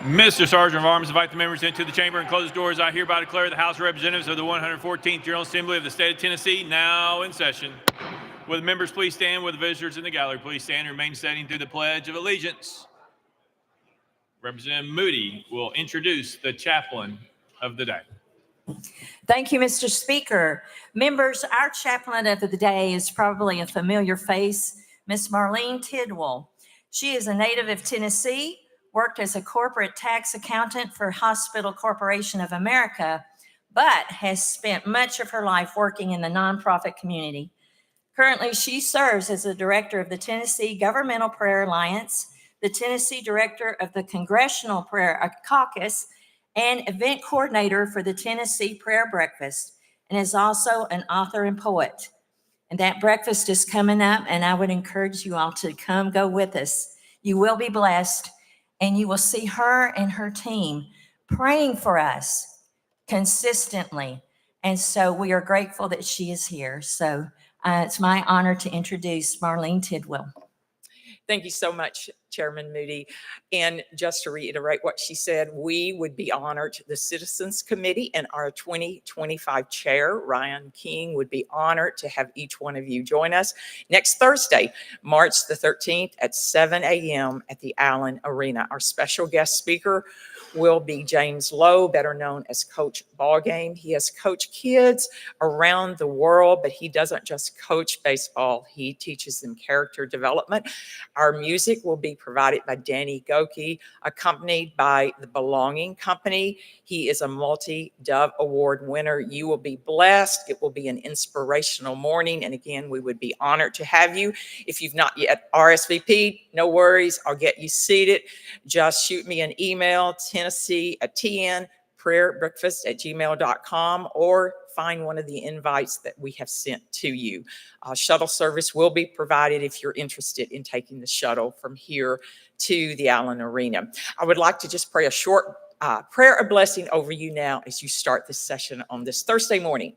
Mr. Sergeant of Arms, invite the members into the chamber and close the doors. I hereby declare the House of Representatives of the 114th General Assembly of the State of Tennessee now in session. Will the members please stand? Will the visitors in the gallery please stand and remain standing through the Pledge of Allegiance? Representative Moody will introduce the chaplain of the day. Thank you, Mr. Speaker. Members, our chaplain of the day is probably a familiar face, Miss Marlene Tidwell. She is a native of Tennessee, worked as a corporate tax accountant for Hospital Corporation of America, but has spent much of her life working in the nonprofit community. Currently, she serves as the director of the Tennessee Governmental Prayer Alliance, the Tennessee director of the Congressional Prayer Caucus, and event coordinator for the Tennessee Prayer Breakfast, and is also an author and poet. And that breakfast is coming up, and I would encourage you all to come go with us. You will be blessed, and you will see her and her team praying for us consistently. And so we are grateful that she is here. So it's my honor to introduce Marlene Tidwell. Thank you so much, Chairman Moody. And just to reiterate what she said, we would be honored. The Citizens Committee and our 2025 chair, Ryan King, would be honored to have each one of you join us next Thursday, March the 13th at 7 a.m. at the Allen Arena. Our special guest speaker will be James Lowe, better known as Coach Ballgame. He has coached kids around the world, but he doesn't just coach baseball. He teaches them character development. Our music will be provided by Danny Goki, accompanied by the Belonging Company. He is a multi-Dove Award winner. You will be blessed. It will be an inspirational morning. And again, we would be honored to have you. If you've not yet RSVP'd, no worries. I'll get you seated. Just shoot me an email, tennessee@prayerbreakfast@gmail.com, or find one of the invites that we have sent to you. Shuttle service will be provided if you're interested in taking the shuttle from here to the Allen Arena. I would like to just pray a short prayer of blessing over you now as you start this session on this Thursday morning.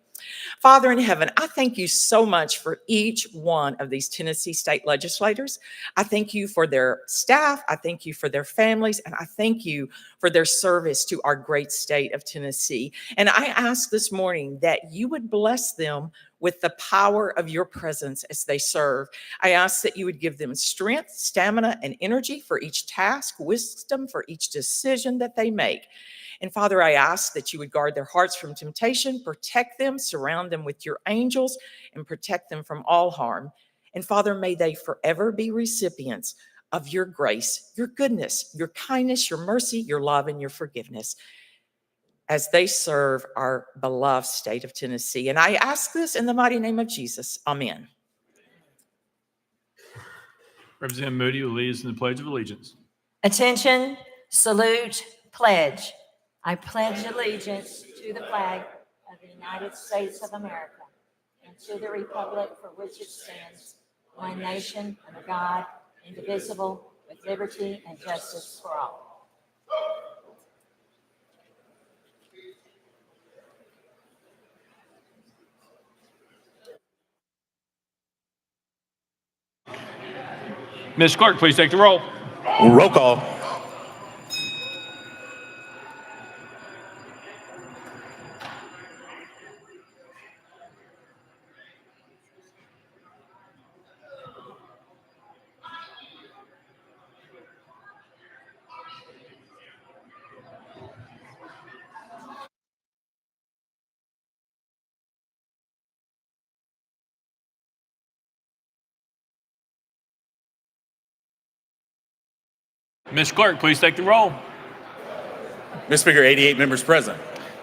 Father in heaven, I thank you so much for each one of these Tennessee state legislators. I thank you for their staff. I thank you for their families. And I thank you for their service to our great state of Tennessee. And I ask this morning that you would bless them with the power of your presence as they serve. I ask that you would give them strength, stamina, and energy for each task, wisdom for each decision that they make. And Father, I ask that you would guard their hearts from temptation, protect them, surround them with your angels, and protect them from all harm. And Father, may they forever be recipients of your grace, your goodness, your kindness, your mercy, your love, and your forgiveness as they serve our beloved state of Tennessee. And I ask this in the mighty name of Jesus. Amen. Representative Moody will lead us in the Pledge of Allegiance. Attention, salute, pledge. I pledge allegiance to the flag of the United States of America and to the republic for which it stands, one nation under God, indivisible, with liberty and justice for all. Ms. Clerk, please take the roll. Roll call. Ms. Clerk, please take the roll. Mr. Speaker, 88 members present.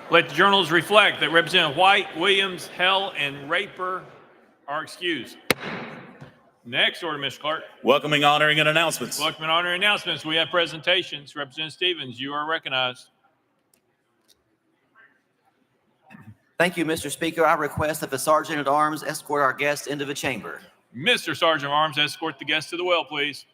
Let the journals reflect that Representative White, Williams, Hell, and Raper are excused. Next order, Ms. Clerk. Welcoming, honoring, and announcements. Welcome and honor announcements. We have presentations. Representative Stevens, you are recognized. Thank you, Mr. Speaker. I request that the Sergeant at Arms escort our guests into the chamber. Mr. Sergeant of Arms, escort the guests to the well, please.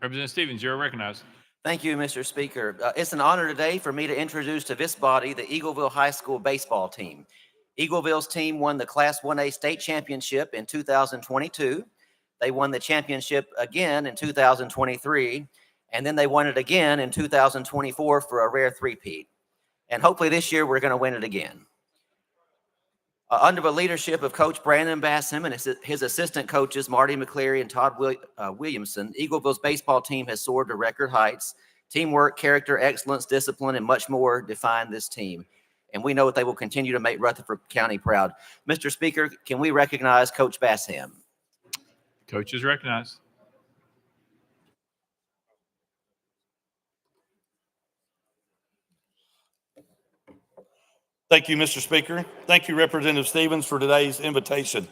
Representative Stevens, you're recognized. Thank you, Mr. Speaker. It's an honor today for me to introduce to this body the Eagleville High School baseball team. Eagleville's team won the Class 1A state championship in 2022. They won the championship again in 2023, and then they won it again in 2024 for a rare three-peat. And hopefully this year we're going to win it again. Under the leadership of Coach Brandon Bassam and his assistant coaches, Marty McCleary and Todd Williamson, Eagleville's baseball team has soared to record heights. Teamwork, character, excellence, discipline, and much more define this team. And we know that they will continue to make Rutherford County proud. Mr. Speaker, can we recognize Coach Bassam? Coach is recognized. Thank you, Mr. Speaker. Thank you, Representative Stevens, for today's invitation.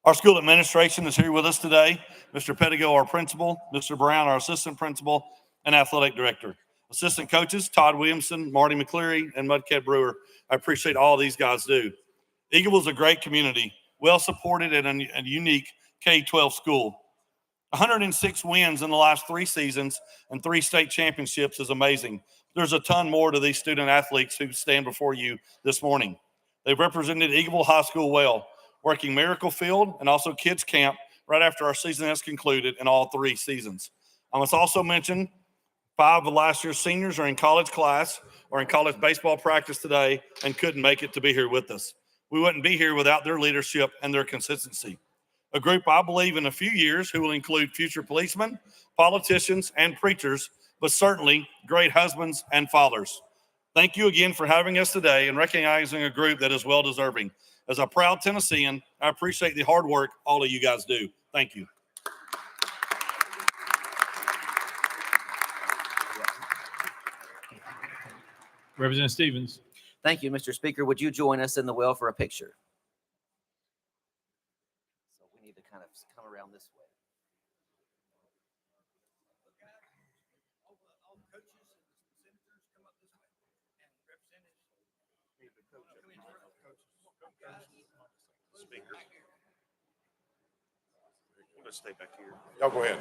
Our school administration is here with us today. Mr. Pettigo, our principal, Mr. Brown, our assistant principal, and athletic director. Assistant coaches, Todd Williamson, Marty McCleary, and Mudcat Brewer. I appreciate all these guys do. Eagleville is a great community, well-supported and a unique K-12 school. 106 wins in the last 3 seasons and 3 state championships is amazing. There's a ton more to these student athletes who stand before you this morning. They've represented Eagleville High School well, working Miracle Field and also Kids Camp right after our season has concluded in all 3 seasons. I must also mention 5 of last year's seniors are in college class or in college baseball practice today and couldn't make it to be here with us. We wouldn't be here without their leadership and their consistency. A group I believe in a few years who will include future policemen, politicians, and preachers, but certainly great husbands and fathers. Thank you again for having us today and recognizing a group that is well-deserving. As a proud Tennessean, I appreciate the hard work all of you guys do. Thank you. Representative Stevens. Thank you, Mr. Speaker. Would you join us in the well for a picture? So we need to kind of come around this way. Speaker. Let's stay back here. Y'all go ahead.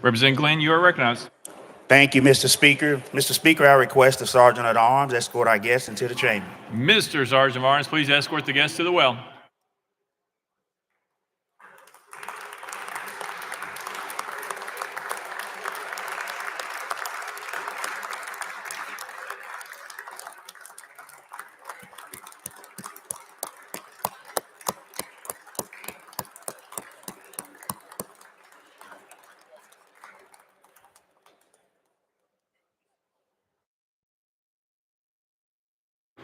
Representative Glenn, you are recognized. Thank you, Mr. Speaker. Mr. Speaker, I request the Sergeant at Arms escort our guests into the chamber. Mr. Sergeant of Arms, please escort the guests to the well.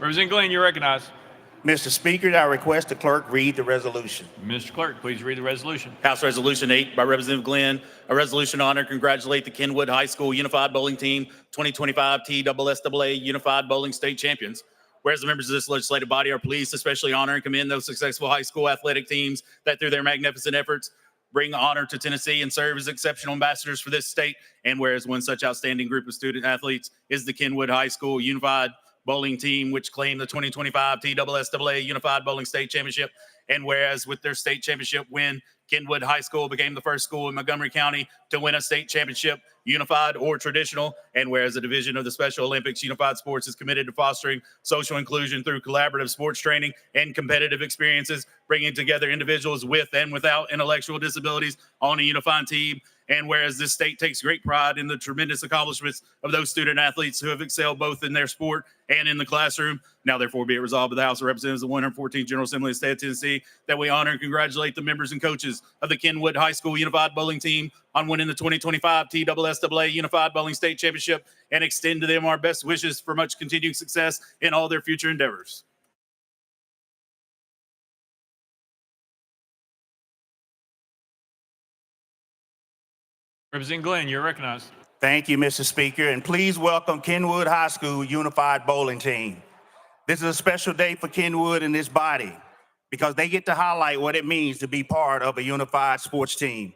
Representative Glenn, you're recognized. Mr. Speaker, I request the clerk read the resolution. Mr. Clerk, please read the resolution. House Resolution 8 by Representative Glenn, a resolution to honor and congratulate the Kenwood High School Unified Bowling Team 2025 TSSAA Unified Bowling State Champions. Whereas the members of this legislative body are pleased to especially honor and commend those successful high school athletic teams that through their magnificent efforts bring honor to Tennessee and serve as exceptional ambassadors for this state. And whereas one such outstanding group of student athletes is the Kenwood High School Unified bowling team, which claimed the 2025 TSSAA Unified Bowling State Championship. And whereas with their state championship win, Kenwood High School became the first school in Montgomery County to win a state championship, unified or traditional. And whereas the division of the Special Olympics Unified Sports is committed to fostering social inclusion through collaborative sports training and competitive experiences, bringing together individuals with and without intellectual disabilities on a unified team. And whereas this state takes great pride in the tremendous accomplishments of those student athletes who have excelled both in their sport and in the classroom, now therefore be it resolved by the House of Representatives of the 114th General Assembly of the State of Tennessee that we honor and congratulate the members and coaches of the Kenwood High School Unified Bowling Team on winning the 2025 TSSAA Unified Bowling State Championship and extend to them our best wishes for much continued success in all their future endeavors. Representative Glenn, you're recognized. Thank you, Mr. Speaker, and please welcome Kenwood High School Unified Bowling Team. This is a special day for Kenwood and this body because they get to highlight what it means to be part of a unified sports team.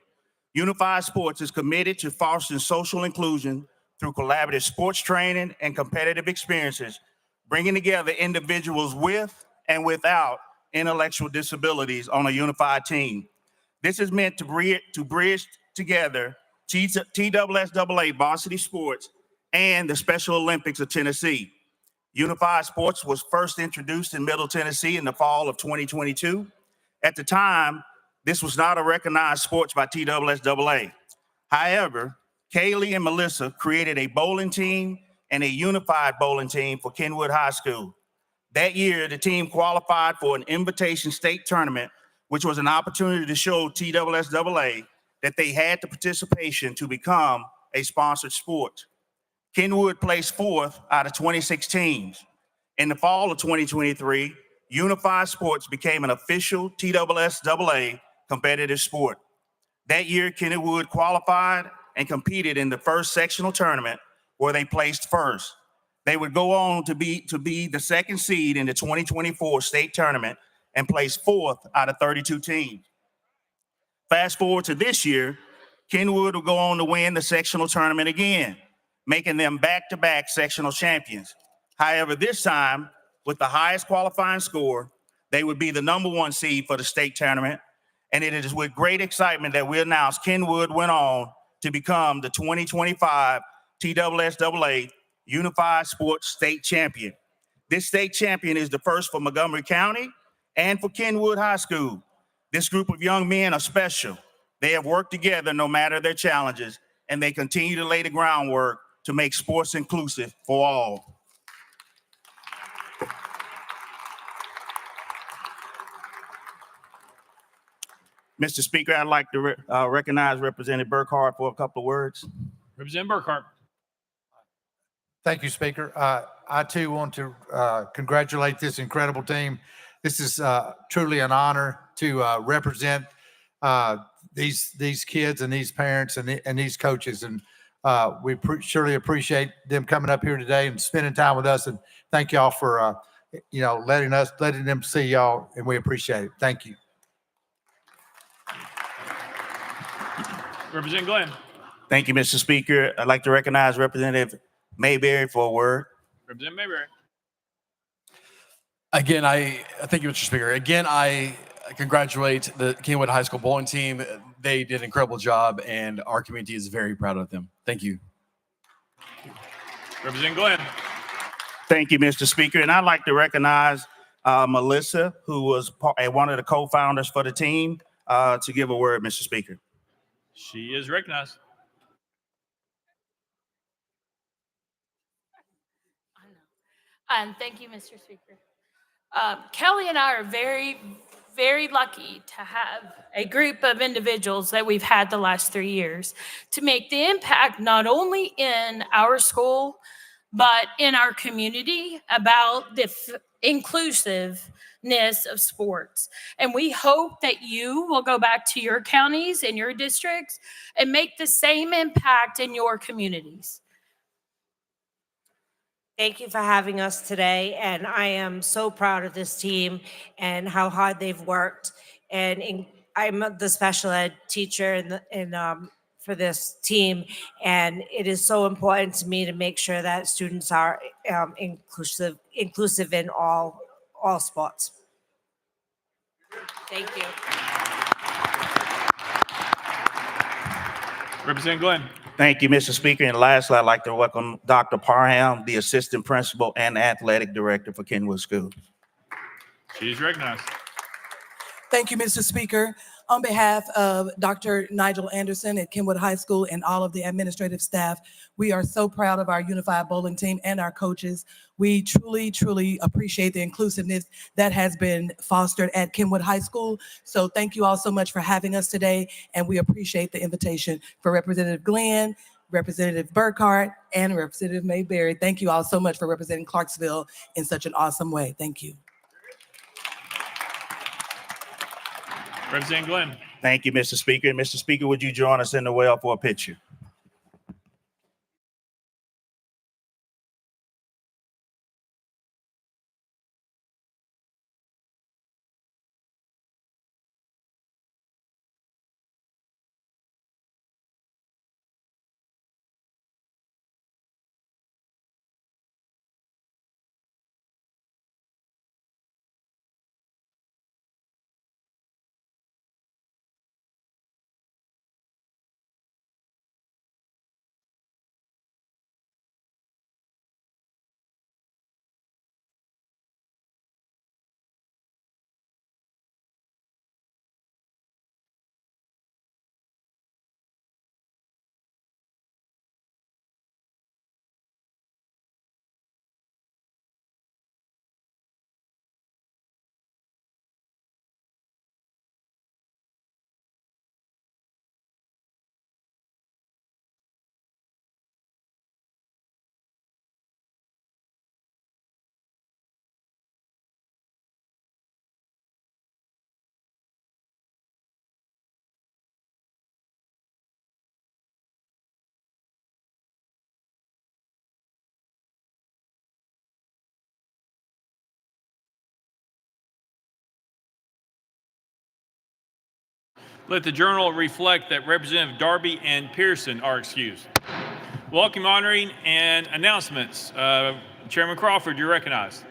Unified Sports is committed to fostering social inclusion through collaborative sports training and competitive experiences, bringing together individuals with and without intellectual disabilities on a unified team. This is meant to bridge together TSSAA varsity sports and the Special Olympics of Tennessee. Unified Sports was first introduced in Middle Tennessee in the fall of 2022. At the time, this was not a recognized sport by TSSAA. However, Kaylee and Melissa created a bowling team and a unified bowling team for Kenwood High School. That year, the team qualified for an invitation state tournament, which was an opportunity to show TSSAA that they had the participation to become a sponsored sport. Kenwood placed fourth out of 26 teams. In the fall of 2023, Unified Sports became an official TSSAA competitive sport. That year, Kenwood qualified and competed in the first sectional tournament where they placed first. They would go on to be the second seed in the 2024 state tournament and place fourth out of 32 teams. Fast forward to this year, Kenwood will go on to win the sectional tournament again, making them back-to-back sectional champions. However, this time, with the highest qualifying score, they would be the #1 seed for the state tournament. And it is with great excitement that we announce Kenwood went on to become the 2025 TSSAA Unified Sports State Champion. This state champion is the first for Montgomery County and for Kenwood High School. This group of young men are special. They have worked together no matter their challenges, and they continue to lay the groundwork to make sports inclusive for all. Mr. Speaker, I'd like to recognize Representative Burkhart for a couple of words. Representative Burkhart. Thank you, Speaker. I too want to congratulate this incredible team. This is truly an honor to represent these kids and these parents and these coaches. And we surely appreciate them coming up here today and spending time with us. And thank y'all for letting them see y'all, and we appreciate it. Thank you. Representative Glenn. Thank you, Mr. Speaker. I'd like to recognize Representative Mayberry for a word. Representative Mayberry. Again, thank you, Mr. Speaker. Again, I congratulate the Kenwood High School bowling team. They did an incredible job, and our community is very proud of them. Thank you. Representative Glenn. Thank you, Mr. Speaker. And I'd like to recognize Melissa, who was one of the co-founders for the team, to give a word, Mr. Speaker. She is recognized. Thank you, Mr. Speaker. Kelly and I are very, very lucky to have a group of individuals that we've had the last 3 years to make the impact not only in our school, but in our community about the inclusiveness of sports. And we hope that you will go back to your counties and your districts and make the same impact in your communities. Thank you for having us today, and I am so proud of this team and how hard they've worked. And I'm the special ed teacher for this team, and it is so important to me to make sure that students are inclusive in all sports. Thank you. Representative Glenn. Thank you, Mr. Speaker. And lastly, I'd like to welcome Dr. Parham, the Assistant Principal and Athletic Director for Kenwood School. She is recognized. Thank you, Mr. Speaker. On behalf of Dr. Nigel Anderson at Kenwood High School and all of the administrative staff, we are so proud of our unified bowling team and our coaches. We truly, truly appreciate the inclusiveness that has been fostered at Kenwood High School. So thank you all so much for having us today, and we appreciate the invitation for Representative Glenn, Representative Burkhart, and Representative Mayberry. Thank you all so much for representing Clarksville in such an awesome way. Thank you. Representative Glenn. Thank you, Mr. Speaker. And Mr. Speaker, would you join us in the well for a picture? Let the journal reflect that Representative Darby and Pearson are excused. Welcome, honoring, and announcements. Chairman Crawford, you're recognized.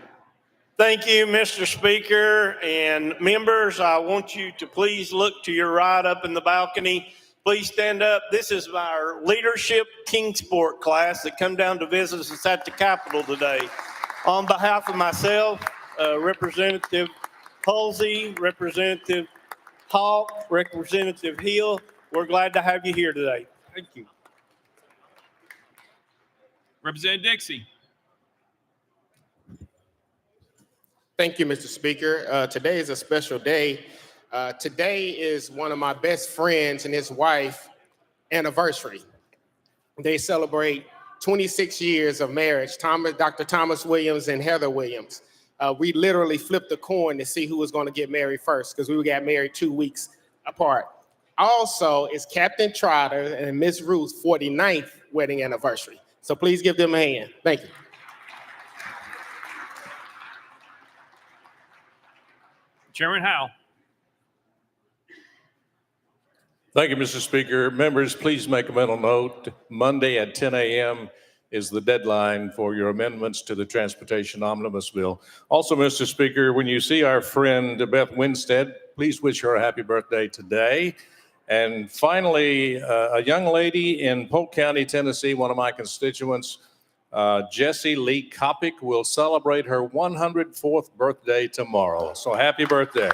Thank you, Mr. Speaker, and members, I want you to please look to your right up in the balcony. Please stand up. This is our leadership Kingsport class that come down to visit us at the Capitol today. On behalf of myself, Representative Halsey, Representative Hawk, Representative Hill, we're glad to have you here today. Thank you. Representative Dixie. Thank you, Mr. Speaker. Today is a special day. Today is one of my best friends and his wife anniversary. They celebrate 26 years of marriage, Dr. Thomas Williams and Heather Williams. We literally flipped a coin to see who was going to get married first because we got married 2 weeks apart. Also, it's Captain Trotter and Miss Ruth's 49th wedding anniversary. So please give them a hand. Thank you. Chairman Howe. Thank you, Mr. Speaker. Members, please make a mental note. Monday at 10 a.m. is the deadline for your amendments to the Transportation Omnibus Bill. Also, Mr. Speaker, when you see our friend Beth Winstead, please wish her a happy birthday today. And finally, a young lady in Polk County, Tennessee, one of my constituents, Jessie Lee Kopic, will celebrate her 104th birthday tomorrow. So happy birthday.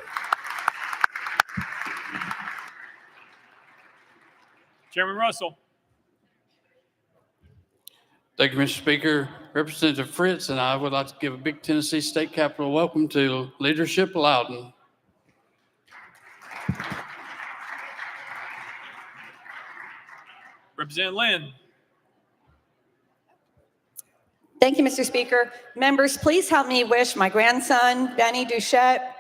Chairman Russell. Thank you, Mr. Speaker. Representative Fritz and I would like to give a big Tennessee State Capitol welcome to Leadership Loudon. Representative Lynn. Thank you, Mr. Speaker. Members, please help me wish my grandson, Benny Duchette,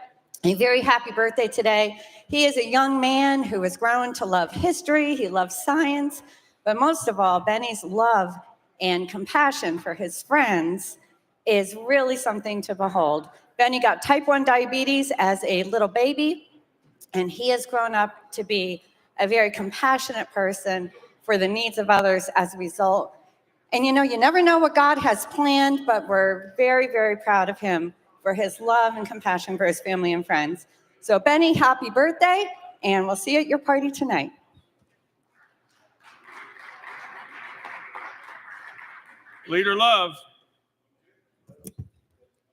a very happy birthday today. He is a young man who has grown to love history. He loves science, but most of all, Benny's love and compassion for his friends is really something to behold. Benny got type 1 diabetes as a little baby, and he has grown up to be a very compassionate person for the needs of others as a result. And you know, you never know what God has planned, but we're very, very proud of him for his love and compassion for his family and friends. So Benny, happy birthday, and we'll see you at your party tonight. Leader Love.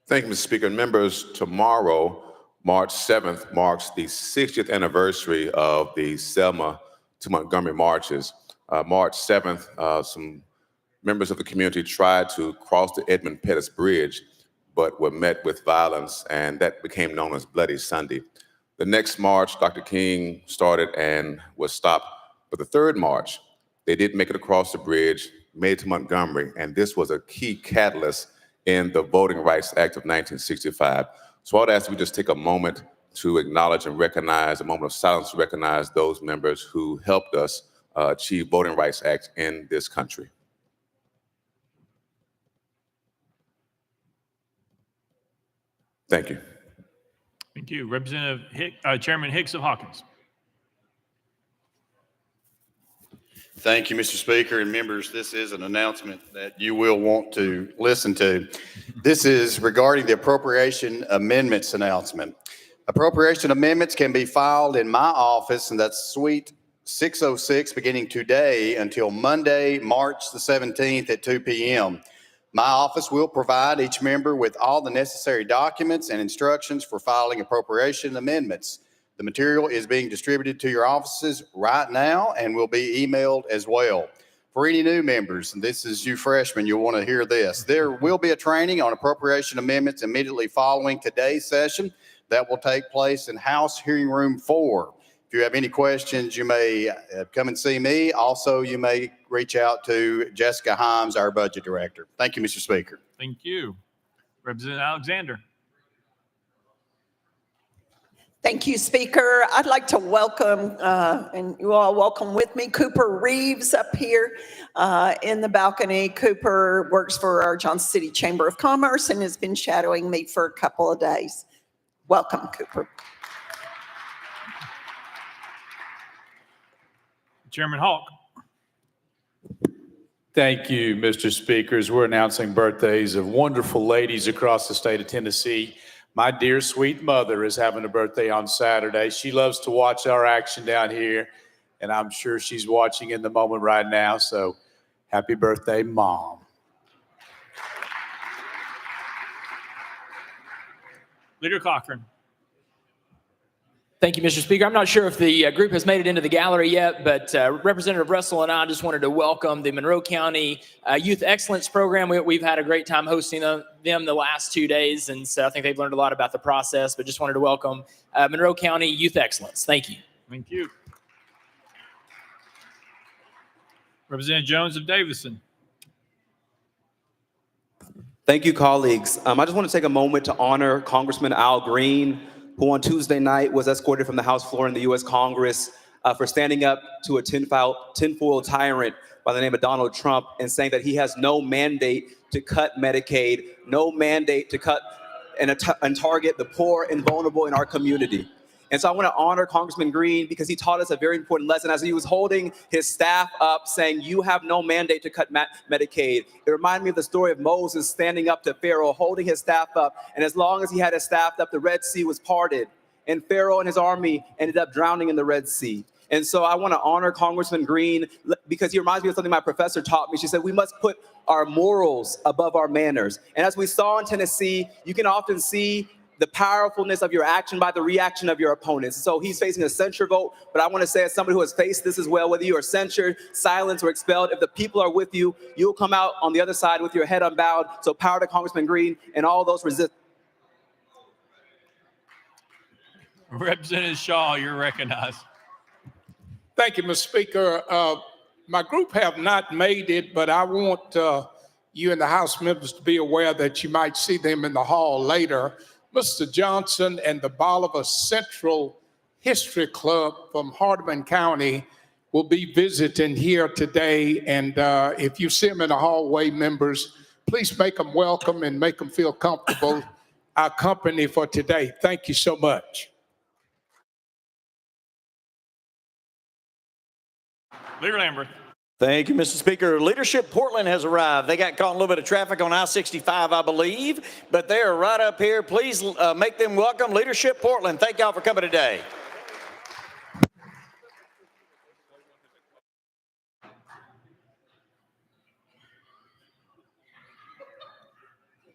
Thank you, Mr. Speaker. And members, tomorrow, March 7th, marks the 60th anniversary of the Selma to Montgomery marches. March 7th, some members of the community tried to cross the Edmund Pettus Bridge, but were met with violence, and that became known as Bloody Sunday. The next march, Dr. King started and was stopped. But the third march, they did make it across the bridge, made it to Montgomery, and this was a key catalyst in the Voting Rights Act of 1965. So I'd ask we just take a moment to acknowledge and recognize, a moment of silence to recognize those members who helped us achieve Voting Rights Act in this country. Thank you. Thank you. Chairman Hicks of Hawkins. Thank you, Mr. Speaker and members. This is an announcement that you will want to listen to. This is regarding the appropriation amendments announcement. Appropriation amendments can be filed in my office, and that's Suite 606, beginning today until Monday, March the 17th at 2 p.m. My office will provide each member with all the necessary documents and instructions for filing appropriation amendments. The material is being distributed to your offices right now and will be emailed as well. For any new members, and this is you freshmen, you'll want to hear this. There will be a training on appropriation amendments immediately following today's session that will take place in House Hearing Room 4. If you have any questions, you may come and see me. Also, you may reach out to Jessica Himes, our budget director. Thank you, Mr. Speaker. Thank you. Representative Alexander. Thank you, Speaker. I'd like to welcome, and you all welcome with me, Cooper Reeves up here in the balcony. Cooper works for our Johnson City Chamber of Commerce and has been shadowing me for a couple of days. Welcome, Cooper. Chairman Hawk. Thank you, Mr. Speakers. We're announcing birthdays of wonderful ladies across the state of Tennessee. My dear sweet mother is having a birthday on Saturday. She loves to watch our action down here, and I'm sure she's watching in the moment right now. So happy birthday, Mom. Leader Cochran. Thank you, Mr. Speaker. I'm not sure if the group has made it into the gallery yet, but Representative Russell and I just wanted to welcome the Monroe County Youth Excellence Program. We've had a great time hosting them the last 2 days, and so I think they've learned a lot about the process, but just wanted to welcome Monroe County Youth Excellence. Thank you. Thank you. Representative Jones of Davison. Thank you, colleagues. I just want to take a moment to honor Congressman Al Green, who on Tuesday night was escorted from the House floor in the U.S. Congress for standing up to a tinfoil tyrant by the name of Donald Trump and saying that he has no mandate to cut Medicaid, no mandate to cut and target the poor and vulnerable in our community. And so I want to honor Congressman Green because he taught us a very important lesson as he was holding his staff up saying, you have no mandate to cut Medicaid. It reminded me of the story of Moses standing up to Pharaoh, holding his staff up. And as long as he had his staff up, the Red Sea was parted. And Pharaoh and his army ended up drowning in the Red Sea. And so I want to honor Congressman Green because he reminds me of something my professor taught me. She said, we must put our morals above our manners. And as we saw in Tennessee, you can often see the powerfulness of your action by the reaction of your opponents. So he's facing a censure vote, but I want to say as somebody who has faced this as well, whether you are censured, silenced, or expelled, if the people are with you, you'll come out on the other side with your head unbowed. So power to Congressman Green and all those resist. Representative Shaw, you're recognized. Thank you, Mr. Speaker. My group have not made it, but I want you and the House members to be aware that you might see them in the hall later. Mr. Johnson and the Bolivar Central History Club from Hardeman County will be visiting here today. And if you see them in the hallway, members, please make them welcome and make them feel comfortable. Our company for today. Thank you so much. Leader Lambert. Thank you, Mr. Speaker. Leadership Portland has arrived. They got caught in a little bit of traffic on I-65, I believe, but they are right up here. Please make them welcome. Leadership Portland, thank y'all for coming today.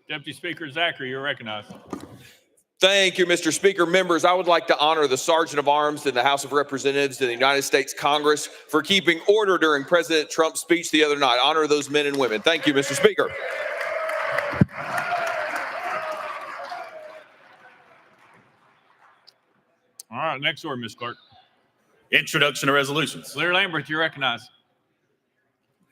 Deputy Speaker Zachary, you're recognized. Thank you, Mr. Speaker. Members, I would like to honor the Sergeant of Arms in the House of Representatives in the United States Congress for keeping order during President Trump's speech the other night. Honor those men and women. Thank you, Mr. Speaker. All right, next order, Ms. Clerk. Introduction of resolutions. Leader Lambert, you're recognized.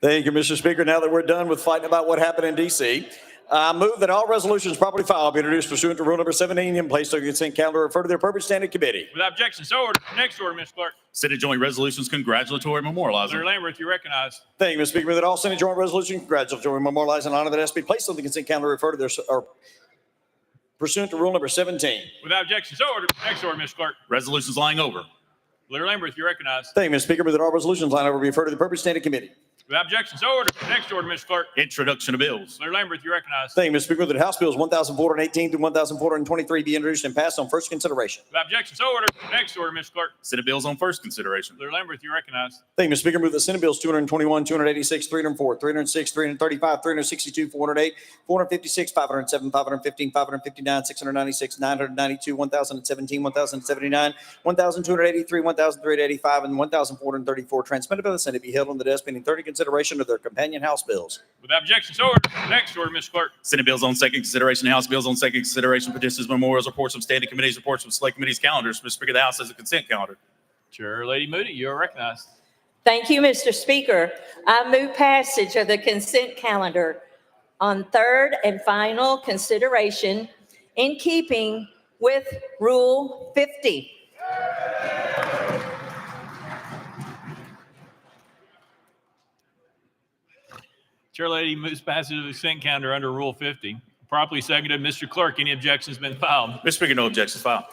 Thank you, Mr. Speaker. Now that we're done with fighting about what happened in D.C., I move that all resolutions properly filed be introduced pursuant to Rule number 17 and placed on the consent calendar, referred to their appropriate standing committee. Without objection, so ordered. Next order, Ms. Clerk. Senate Joint Resolutions Congratulatory Memorializing. Leader Lambert, you're recognized. Thank you, Mr. Speaker. That all Senate joint resolutions congratulatory memorializing honor that has to be placed on the consent calendar, referred to their pursuant to Rule number 17. Without objection, so ordered. Next order, Ms. Clerk. Resolutions lying over. Leader Lambert, you're recognized. Thank you, Mr. Speaker. That all resolutions lying over be referred to the appropriate standing committee. Without objection, so ordered. Next order, Ms. Clerk. Introduction of bills. Leader Lambert, you're recognized. Thank you, Mr. Speaker. That House Bills 1,418 through 1,423 be introduced and passed on first consideration. Without objection, so ordered. Next order, Ms. Clerk. Senate bills on first consideration. Leader Lambert, you're recognized. Thank you, Mr. Speaker. Move the Senate Bills 221, 286, 304, 306, 335, 362, 408, 456, 507, 515, 559, 696, 992, 1,017, 1,079, 1,283, 1,385, and 1,434 transmitted by the Senate be held on the desk pending third consideration of their companion House bills. Without objection, so ordered. Next order, Ms. Clerk. Senate bills on second consideration, House bills on second consideration, petitions, memorials, reports from standing committees, reports from select committees, calendars. Mr. Speaker, the House has a consent calendar. Chair Lady Moody, you're recognized. Thank you, Mr. Speaker. I move passage of the consent calendar on third and final consideration in keeping with Rule 50. Chair Lady moves passage of the consent calendar under Rule 50. Properly seconded. Mr. Clerk, any objections been filed? Mr. Speaker, no objections filed.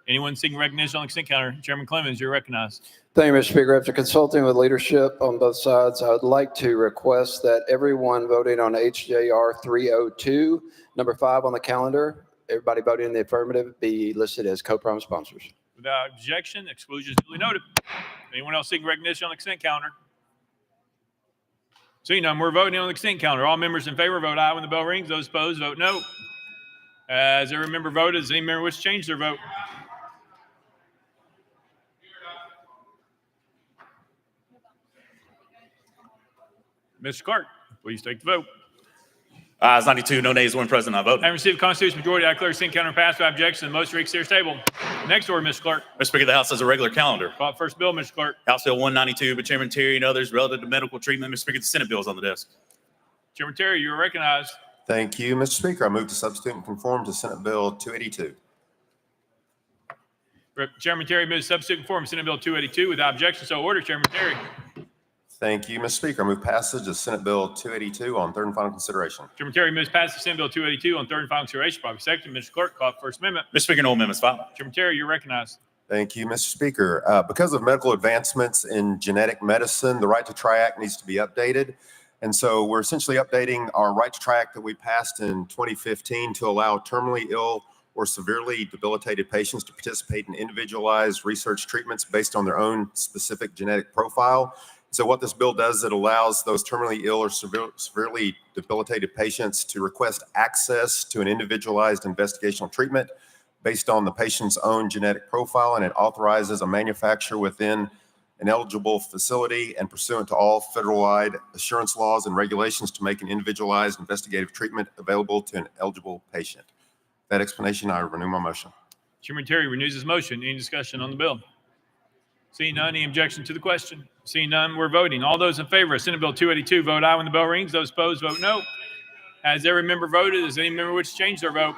Anyone seeking recognition on the consent calendar? Chairman Clemens, you're recognized. Thank you, Mr. Speaker. After consulting with leadership on both sides, I would like to request that everyone voting on HJR 302, number 5 on the calendar, everybody voting in the affirmative, be listed as co-prime sponsors. Without objection, exclusion is duly noted. Anyone else seeking recognition on the consent calendar? Seeing none, we're voting on the consent calendar. All members in favor vote aye when the bell rings. Those opposed vote no. As every member voted, does any member wish to change their vote? Mr. Clark, please take the vote. Ayes 92, no nays, one present, not voting. Having received a constitutional majority, I declare consent calendar passed without objection. The motion reeks here table. Next order, Mr. Clerk. Mr. Speaker, the House has a regular calendar. Call it first bill, Mr. Clerk. House Bill 192, by Chairman Terry and others relative to medical treatment. Mr. Speaker, the Senate bill is on the desk. Chairman Terry, you are recognized. Thank you, Mr. Speaker. I move to substitute and conform to Senate Bill 282. Chairman Terry moves substitute conform Senate Bill 282 without objection. So ordered, Chairman Terry. Thank you, Mr. Speaker. I move passage of Senate Bill 282 on third and final consideration. Chairman Terry moves passage of Senate Bill 282 on third and final consideration. Probably second. Mr. Clerk, call for First Amendment. Mr. Speaker, no amendments filed. Chairman Terry, you're recognized. Thank you, Mr. Speaker. Because of medical advancements in genetic medicine, the Right to Try Act needs to be updated. And so we're essentially updating our Right to Try Act that we passed in 2015 to allow terminally ill or severely debilitated patients to participate in individualized research treatments based on their own specific genetic profile. So what this bill does, it allows those terminally ill or severely debilitated patients to request access to an individualized investigational treatment based on the patient's own genetic profile, and it authorizes a manufacturer within an eligible facility and pursuant to all federal-wide assurance laws and regulations to make an individualized investigative treatment available to an eligible patient. That explanation, I renew my motion. Chairman Terry renews his motion. Any discussion on the bill? Seeing none, any objection to the question? Seeing none, we're voting. All those in favor of Senate Bill 282 vote aye when the bell rings. Those opposed vote no. Has every member voted? Does any member wish to change their vote?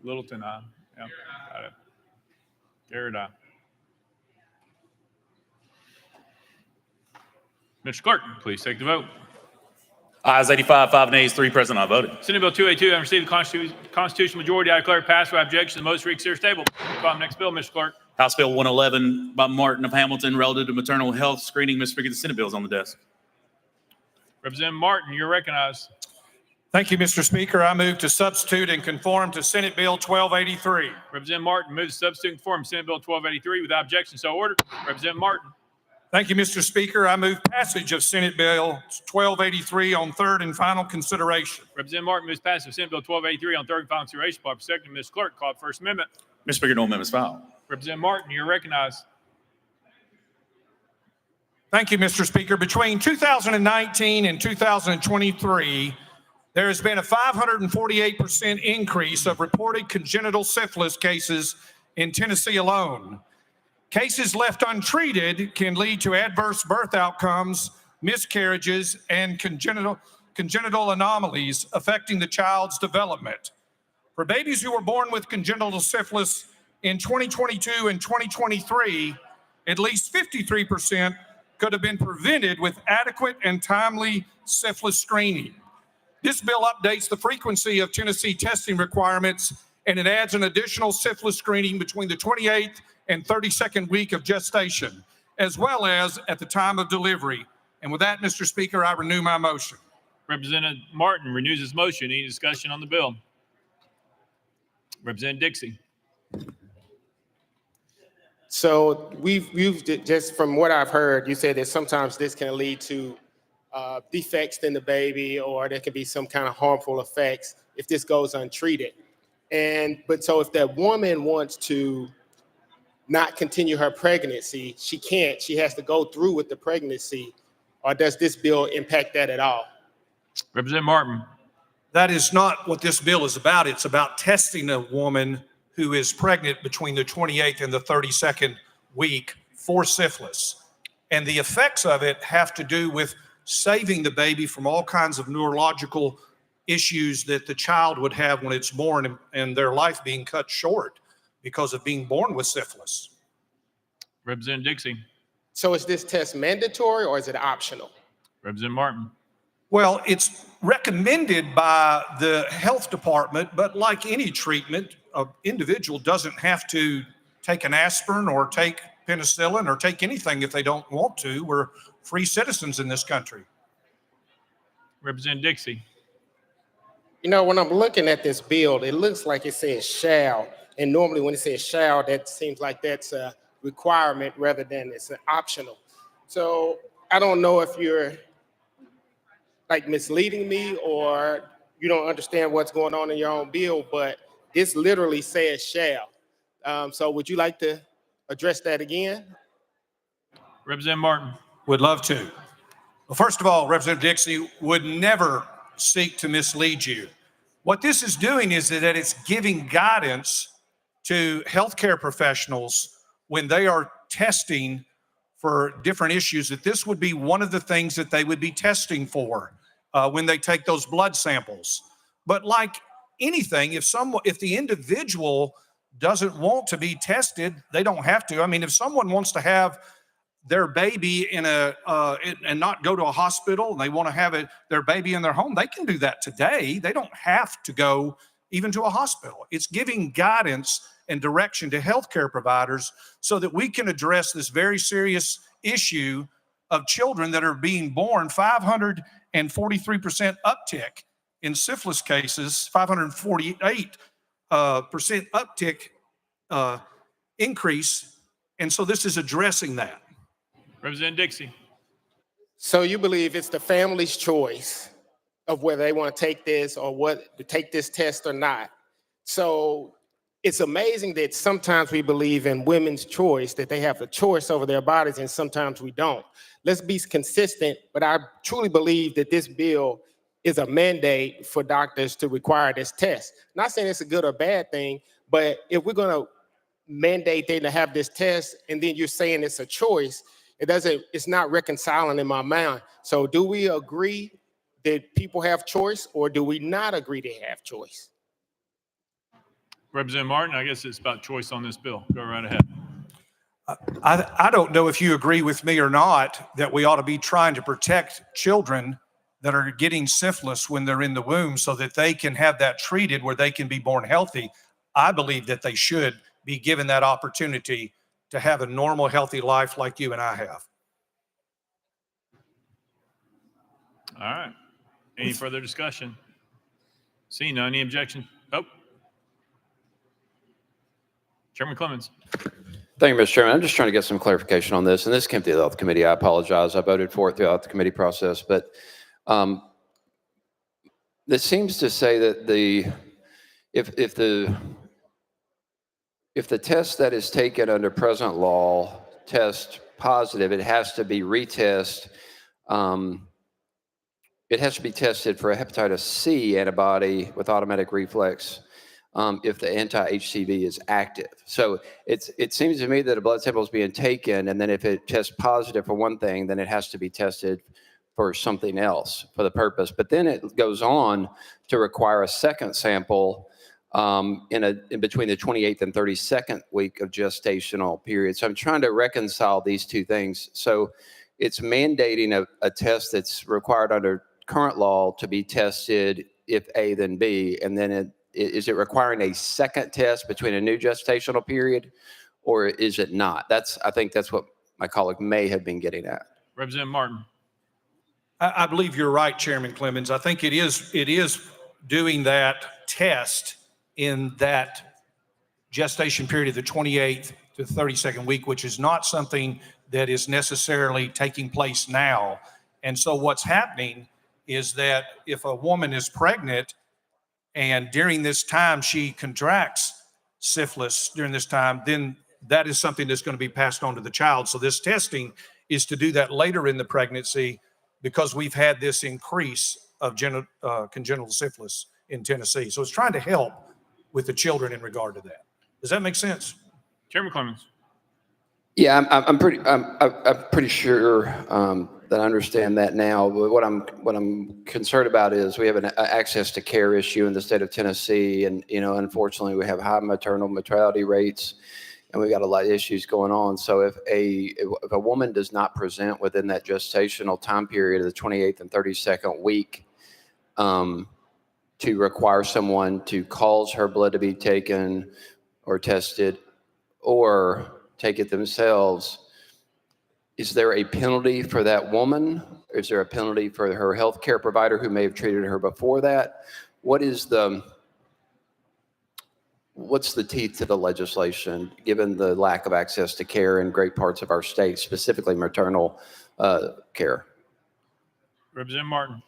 Littleton, aye. Yep, got it. Garrett, aye. Mr. Clerk, please take the vote. Ayes 85, 5 nays, 3 present, not voting. Senate Bill 282, having received the constitutional majority, I declare it passed without objection. The motion reconsider is tabled. Call next bill, Mr. Clerk. House Bill 111 by Martin of Hamilton relative to maternal health screening. Mr. Speaker, the Senate bill is on the desk. Representative Martin, you're recognized. Thank you, Mr. Speaker. I move to substitute and conform to Senate Bill 1283. Representative Martin moves to substitute and conform Senate Bill 1283 without objection. So ordered. Representative Martin. Thank you, Mr. Speaker. I move passage of Senate Bill 1283 on third and final consideration. Representative Martin moves passage of Senate Bill 1283 on third and final consideration. By second, Ms. Clerk, call the First Amendment. Mr. Speaker, no amendments filed. Representative Martin, you're recognized. Thank you, Mr. Speaker. Between 2019 and 2023, there has been a 548% increase of reported congenital syphilis cases in Tennessee alone. Cases left untreated can lead to adverse birth outcomes, miscarriages, and congenital anomalies affecting the child's development. For babies who were born with congenital syphilis in 2022 and 2023, at least 53% could have been prevented with adequate and timely syphilis screening. This bill updates the frequency of Tennessee testing requirements, and it adds an additional syphilis screening between the 28th and 32nd week of gestation, as well as at the time of delivery. And with that, Mr. Speaker, I renew my motion. Representative Martin renews his motion. Any discussion on the bill? Representative Dixie. So we've just from what I've heard, you said that sometimes this can lead to defects in the baby, or there can be some kind of harmful effects if this goes untreated. But so if that woman wants to not continue her pregnancy, she can't. She has to go through with the pregnancy. Or does this bill impact that at all? Representative Martin. That is not what this bill is about. It's about testing a woman who is pregnant between the 28th and the 32nd week for syphilis. And the effects of it have to do with saving the baby from all kinds of neurological issues that the child would have when it's born, and their life being cut short because of being born with syphilis. Representative Dixie. So is this test mandatory or is it optional? Representative Martin. Well, it's recommended by the health department, but like any treatment, an individual doesn't have to take an aspirin or take penicillin or take anything if they don't want to. We're free citizens in this country. Representative Dixie. You know, when I'm looking at this bill, it looks like it says shall. And normally when it says shall, that seems like that's a requirement rather than it's an optional. So I don't know if you're like misleading me or you don't understand what's going on in your own bill, but this literally says shall. So would you like to address that again? Representative Martin. Would love to. Well, first of all, Representative Dixie would never seek to mislead you. What this is doing is that it's giving guidance to healthcare professionals when they are testing for different issues, that this would be one of the things that they would be testing for when they take those blood samples. But like anything, if the individual doesn't want to be tested, they don't have to. I mean, if someone wants to have their baby in and not go to a hospital, and they want to have their baby in their home, they can do that today. They don't have to go even to a hospital. It's giving guidance and direction to healthcare providers so that we can address this very serious issue of children that are being born. 543% uptick in syphilis cases, 548% uptick increase. And so this is addressing that. Representative Dixie. So you believe it's the family's choice of whether they want to take this or what to take this test or not. So it's amazing that sometimes we believe in women's choice, that they have a choice over their bodies, and sometimes we don't. Let's be consistent, but I truly believe that this bill is a mandate for doctors to require this test. Not saying it's a good or bad thing, but if we're going to mandate them to have this test and then you're saying it's a choice, it's not reconciling in my mind. So do we agree that people have choice, or do we not agree they have choice? Representative Martin, I guess it's about choice on this bill. Go right ahead. I don't know if you agree with me or not that we ought to be trying to protect children that are getting syphilis when they're in the womb so that they can have that treated where they can be born healthy, I believe that they should be given that opportunity to have a normal, healthy life like you and I have. All right. Any further discussion? Seeing none, any objection? Oh. Chairman Clemens. Thank you, Mr. Chairman. I'm just trying to get some clarification on this, and this came to the Health Committee. I apologize. I voted for it throughout the committee process, but this seems to say that if the test that is taken under present law tests positive, it has to be retest. It has to be tested for a hepatitis C antibody with automatic reflex if the anti-HCV is active. So it seems to me that a blood sample is being taken, and then if it tests positive for one thing, then it has to be tested for something else for the purpose. But then it goes on to require a second sample in between the 28th and 32nd week of gestational period. So I'm trying to reconcile these two things. So it's mandating a test that's required under current law to be tested if A, then B, and then is it requiring a second test between a new gestational period, or is it not? I think that's what my colleague may have been getting at. Representative Martin. I believe you're right, Chairman Clemens. I think it is doing that test in that gestation period of the 28th to 32nd week, which is not something that is necessarily taking place now. And so what's happening is that if a woman is pregnant and during this time she contracts syphilis during this time, then that is something that's going to be passed on to the child. So this testing is to do that later in the pregnancy because we've had this increase of congenital syphilis in Tennessee. So it's trying to help with the children in regard to that. Does that make sense? Chairman Clemens. Yeah, I'm pretty sure that I understand that now. But what I'm concerned about is we have an access to care issue in the state of Tennessee, and unfortunately we have high maternal mortality rates, and we've got a lot of issues going on. So if a woman does not present within that gestational time period of the 28th and 32nd week, to require someone to cause her blood to be taken or tested or take it themselves, is there a penalty for that woman? Is there a penalty for her health care provider who may have treated her before that? What's the teeth to the legislation, given the lack of access to care in great parts of our state, specifically maternal care? Representative Martin.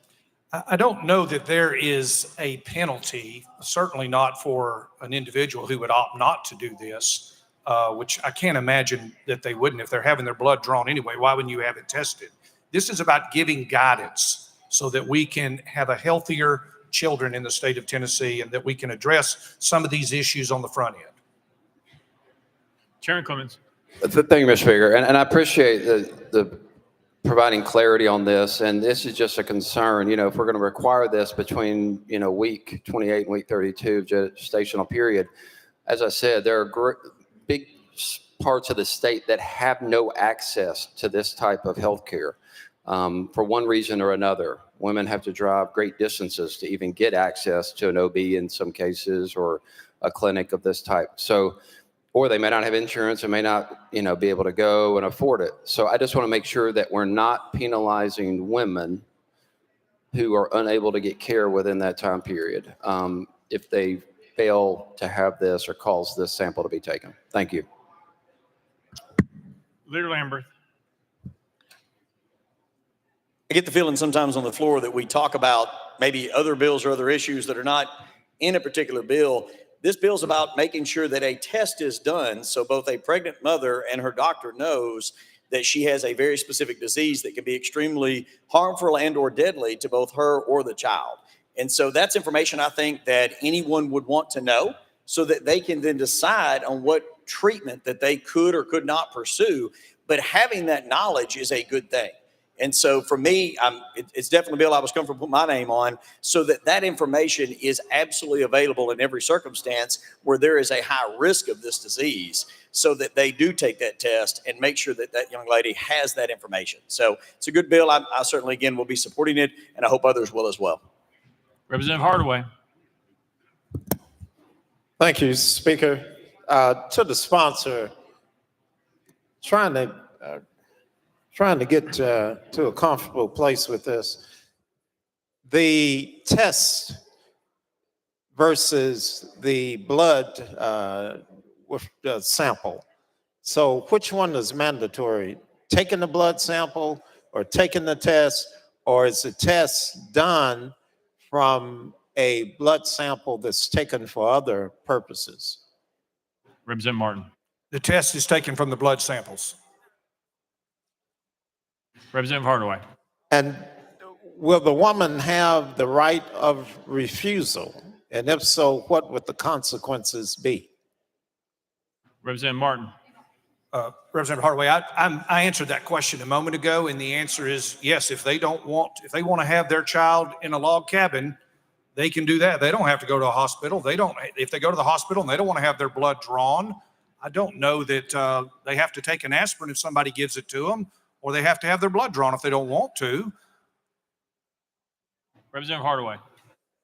I don't know that there is a penalty, certainly not for an individual who would opt not to do this, which I can't imagine that they wouldn't if they're having their blood drawn anyway. Why wouldn't you have it tested? This is about giving guidance so that we can have a healthier children in the state of Tennessee and that we can address some of these issues on the front end. Chairman Clemens. Thank you, Mr. Speaker. And I appreciate the providing clarity on this. And this is just a concern, if we're going to require this between, week 28 and week 32 gestational period. As I said, there are big parts of the state that have no access to this type of health care for one reason or another. Women have to drive great distances to even get access to an OB in some cases, or a clinic of this type. Or they may not have insurance and may not, be able to go and afford it. So I just want to make sure that we're not penalizing women who are unable to get care within that time period if they fail to have this or cause this sample to be taken. Thank you. Leader Lambert. I get the feeling sometimes on the floor that we talk about maybe other bills or other issues that are not in a particular bill. This bill's about making sure that a test is done so both a pregnant mother and her doctor knows that she has a very specific disease that can be extremely harmful and or deadly to both her or the child. And so that's information I think that anyone would want to know so that they can then decide on what treatment that they could or could not pursue. But having that knowledge is a good thing. And so for me, it's definitely a bill I was comfortable to put my name on, so that that information is absolutely available in every circumstance where there is a high risk of this disease, so that they do take that test and make sure that that young lady has that information. So it's a good bill. I certainly, again, will be supporting it, and I hope others will as well. Representative Hardaway. Thank you, Speaker. To the sponsor, trying to get to a comfortable place with this. The test versus the blood with the sample. So which one is mandatory? Taking the blood sample or taking the test, or is the test done from a blood sample that's taken for other purposes? Representative Martin. The test is taken from the blood samples. Representative Hardaway. And will the woman have the right of refusal? And if so, what would the consequences be? Representative Martin. Representative Hardaway, I answered that question a moment ago, and the answer is yes. If they want to have their child in a log cabin, they can do that. They don't have to go to a hospital. If they go to the hospital and they don't want to have their blood drawn, I don't know that they have to take an aspirin if somebody gives it to them, or they have to have their blood drawn if they don't want to. Representative Hardaway.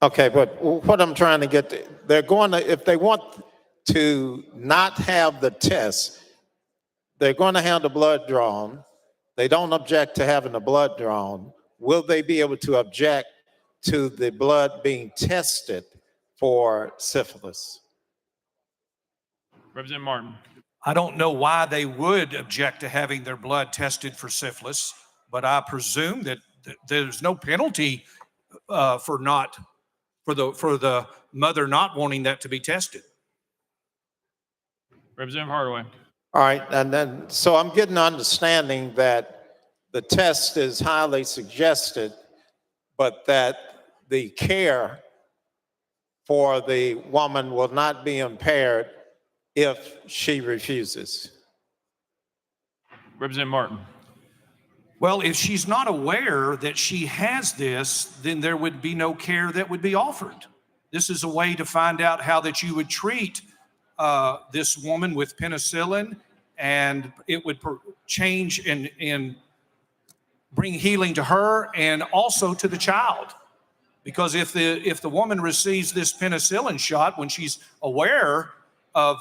Okay, but what I'm trying to get to, they're going to, if they want to not have the test, they're going to have the blood drawn. They don't object to having the blood drawn. Will they be able to object to the blood being tested for syphilis? Representative Martin. I don't know why they would object to having their blood tested for syphilis, but I presume that there's no penalty for the mother not wanting that to be tested. Representative Hardaway. All right, and then, so I'm getting an understanding that the test is highly suggested, but that the care for the woman will not be impaired if she refuses. Representative Martin. Well, if she's not aware that she has this, then there would be no care that would be offered. This is a way to find out how that you would treat this woman with penicillin, and it would change and bring healing to her and also to the child. Because if the woman receives this penicillin shot when she's aware of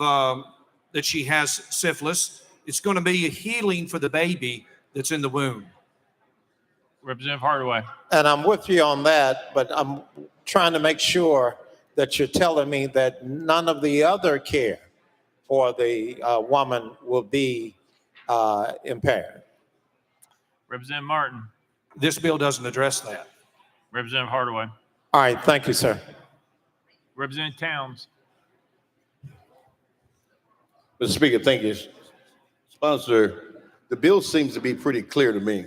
that she has syphilis, it's going to be a healing for the baby that's in the womb. Representative Hardaway. And I'm with you on that, but I'm trying to make sure that you're telling me that none of the other care for the woman will be impaired. Representative Martin. This bill doesn't address that. Representative Hardaway. All right, thank you, sir. Representative Towns. Mr. Speaker, thank you. Sponsor, the bill seems to be pretty clear to me,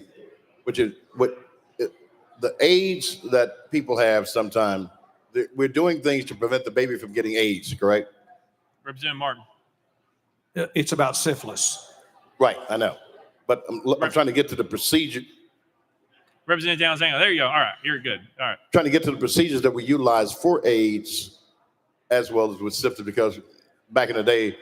which is the AIDS that people have sometimes. We're doing things to prevent the baby from getting AIDS, correct? Representative Martin. It's about syphilis. Right, I know. But I'm trying to get to the procedure. Representative Towns, hang on. There you go. All right, you're good. All right. Trying to get to the procedures that we utilize for AIDS as well as with syphilis, because back in the day,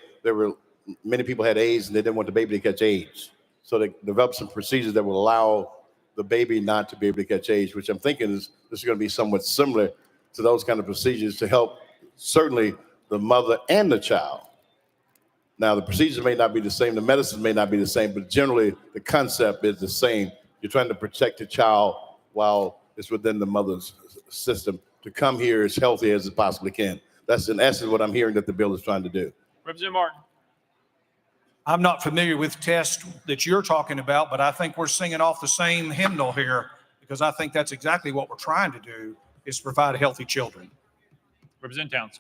many people had AIDS and they didn't want the baby to catch AIDS. So they developed some procedures that will allow the baby not to be able to catch AIDS, which I'm thinking this is going to be somewhat similar to those kind of procedures to help certainly the mother and the child. Now, the procedures may not be the same, the medicine may not be the same, but generally the concept is the same. You're trying to protect the child while it's within the mother's system to come here as healthy as it possibly can. That's in essence what I'm hearing that the bill is trying to do. Representative Martin. I'm not familiar with tests that you're talking about, but I think we're singing off the same hymnal here, because I think that's exactly what we're trying to do, is provide healthy children. Representative Towns.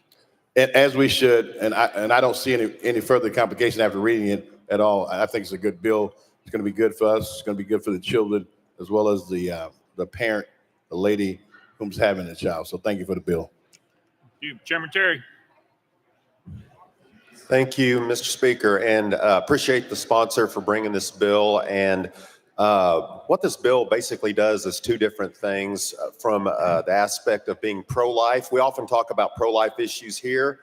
And as we should, and I don't see any further complication after reading it at all. I think it's a good bill. It's going to be good for us. It's going to be good for the children, as well as the parent, the lady who's having the child. So thank you for the bill. Thank you. Chairman Terry. Thank you, Mr. Speaker, and appreciate the sponsor for bringing this bill. And What this bill basically does is two different things from the aspect of being pro-life. We often talk about pro-life issues here.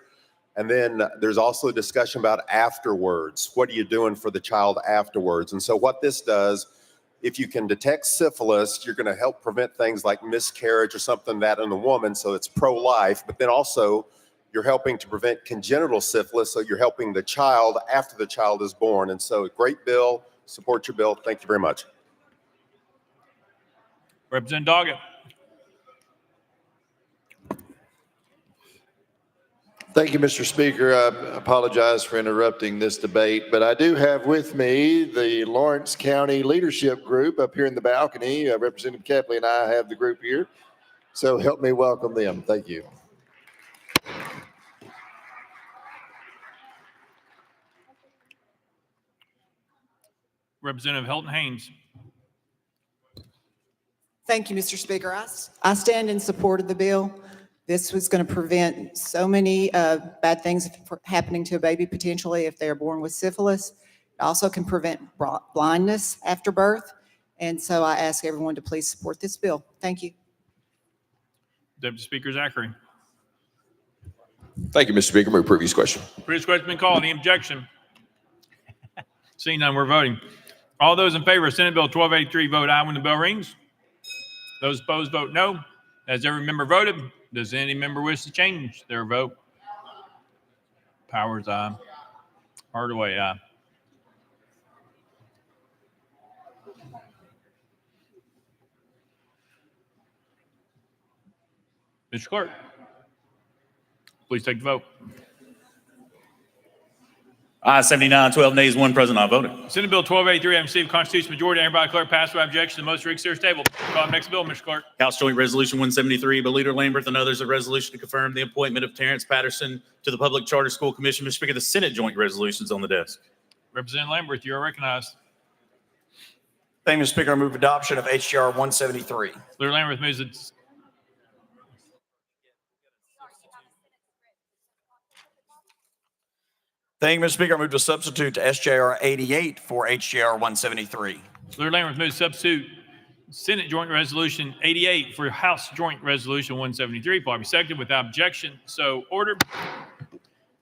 And then there's also a discussion about afterwards. What are you doing for the child afterwards? And so what this does, if you can detect syphilis, you're going to help prevent things like miscarriage or something that in a woman. So it's pro-life, but then also you're helping to prevent congenital syphilis. So you're helping the child after the child is born. And so great bill. Support your bill. Thank you very much. Representative Doggett. Thank you, Mr. Speaker. I apologize for interrupting this debate, but I do have with me the Lawrence County Leadership Group up here in the balcony. Representative Capley and I have the group here. So help me welcome them. Thank you. Representative Hilton Haynes. Thank you, Mr. Speaker. I stand in support of the bill. This was going to prevent so many bad things from happening to a baby potentially if they are born with syphilis. It also can prevent blindness after birth. And so I ask everyone to please support this bill. Thank you. Deputy Speaker Zachary. Thank you, Mr. Speaker. Move previous question. Previous question been called. Any objection? Seeing none, we're voting. All those in favor of Senate Bill 1283 vote aye when the bell rings. Those opposed vote no. Has every member voted? Does any member wish to change their vote? Powers aye. Hardaway aye. Mr. Clerk, please take the vote. Aye, 79, 12 nays, 1 present, not voting. Senate Bill 1283 having received a constitutional majority, everybody declare passed without objection. The motion reeks series table. Call the next bill, Mr. Clerk. House Joint Resolution 173, by Leader Lamberth and others, a resolution to confirm the appointment of Terrence Patterson to the Public Charter School Commission. Mr. Speaker, the Senate Joint Resolutions on the desk. Representative Lamberth, you are recognized. Thank you, Mr. Speaker. I move adoption of HJR 173. Leader Lamberth moves it. Thank you, Mr. Speaker. I move to substitute to SJR 88 for HJR 173. Leader Lamberth moves to substitute Senate Joint Resolution 88 for House Joint Resolution 173. Probably seconded without objection. So ordered.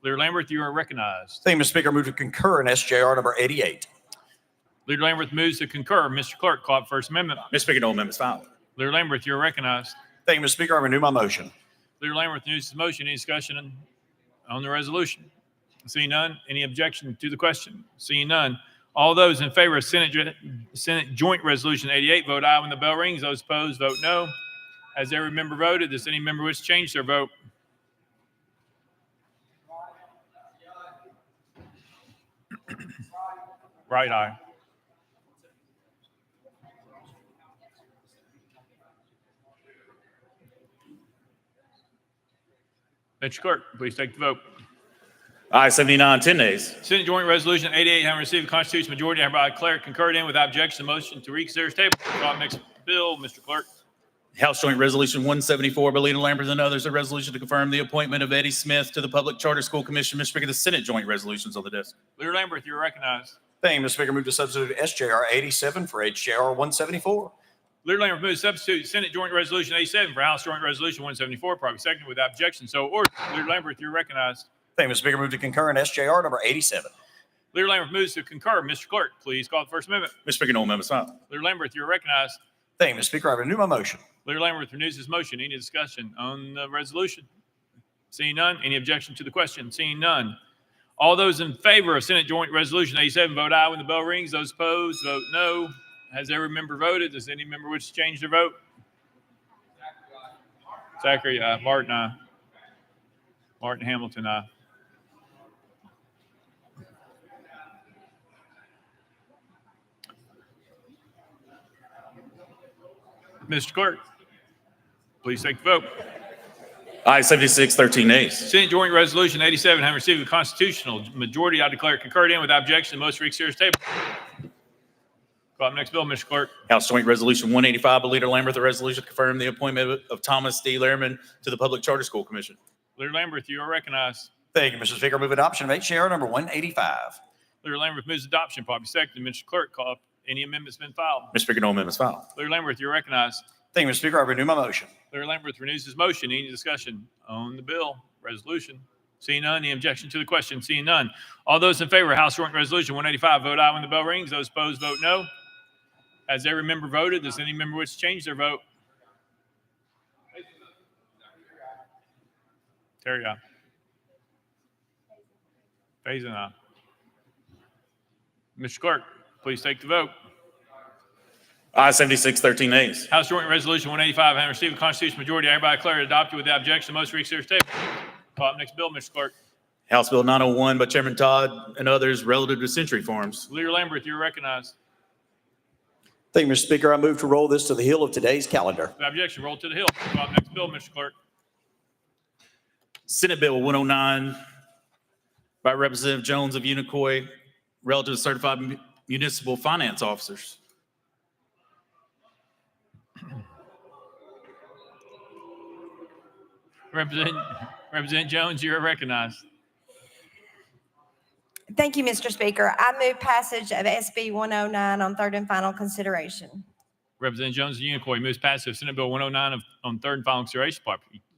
Leader Lamberth, you are recognized. Thank you, Mr. Speaker. I move to concur in SJR number 88. Leader Lamberth moves to concur. Mr. Clerk, call up First Amendment. Mr. Speaker, no amendments filed. Leader Lamberth, you are recognized. Thank you, Mr. Speaker. I renew my motion. Leader Lamberth renews his motion. Any discussion on the resolution? Seeing none. Any objection to the question? Seeing none. All those in favor of Senate Joint Resolution 88 vote aye when the bell rings. Those opposed vote no. Has every member voted? Does any member wish to change their vote? Right eye. Mr. Clerk, please take the vote. Aye, 79, 10 nays. Senate Joint Resolution 88 having received a constitutional majority, hereby declare concurred in without objection. The motion to reconsider is tabled. Call the next bill, Mr. Clerk. House Joint Resolution 174, by Leader Lamberth and others, a resolution to confirm the appointment of Eddie Smith to the Public Charter School Commission. Mr. Speaker, the Senate Joint Resolutions on the desk. Leader Lamberth, you are recognized. Thank you, Mr. Speaker. I move to substitute SJR 87 for HJR 174. Leader Lamberth moves to substitute Senate Joint Resolution 87 for House Joint Resolution 174. Probably seconded without objection. So ordered. Leader Lamberth, you're recognized. Thank you, Mr. Speaker. I move to concur in SJR number 87. Leader Lamberth moves to concur. Mr. Clerk, please call the First Amendment. Mr. Speaker, no amendments filed. Leader Lamberth, you're recognized. Thank you, Mr. Speaker. I renew my motion. Leader Lamberth renews his motion. Any discussion on the resolution? Seeing none. Any objection to the question? Seeing none. All those in favor of Senate Joint Resolution 87 vote aye when the bell rings. Those opposed vote no. Has every member voted? Does any member wish to change their vote? Zachary, aye. Martin, aye. Martin Hamilton, aye. Mr. Clerk, please take the vote. Aye, 76, 13 nays. Senate Joint Resolution 87 having received a constitutional majority, I declare concurred in without objection. The motion reeks series table. Call the next bill, Mr. Clerk. House Joint Resolution 185, by Leader Lamberth, a resolution to confirm the appointment of Thomas D. Lehrman to the Public Charter School Commission. Leader Lamberth, you are recognized. Thank you, Mr. Speaker. I move adoption of HJR number 185. Leader Lamberth moves adoption. Probably seconded. Mr. Clerk, call up Any amendments been filed? Mr. Speaker, no amendments filed. Leader Lamberth, you're recognized. Thank you, Mr. Speaker. I renew my motion. Leader Lamberth renews his motion. Any discussion on the bill, resolution? Seeing none. Any objection to the question? Seeing none. All those in favor of House Joint Resolution 185, vote aye when the bell rings. Those opposed, vote no. Has every member voted? Does any member wish to change their vote? Terry, aye. Faison, aye. Mr. Clerk, please take the vote. Aye, 76, 13 nays. House Joint Resolution 185 having received a constitutional majority, I hereby declare it adopted without objection. The motion reads to table. Call up next bill, Mr. Clerk. House Bill 901 by Chairman Todd and others relative to century farms. Leader Lamberth, you're recognized. Thank you, Mr. Speaker. I move to roll this to the hill of today's calendar. Without objection, roll to the hill. Call up next bill, Mr. Clerk. Senate Bill 109 by Representative Jones of Unicoi relative to certified municipal finance officers. Representative Jones, you're recognized. Thank you, Mr. Speaker. I move passage of SB 109 on third and final consideration. Representative Jones of Unicoi moves passage of Senate Bill 109 on third and final consideration.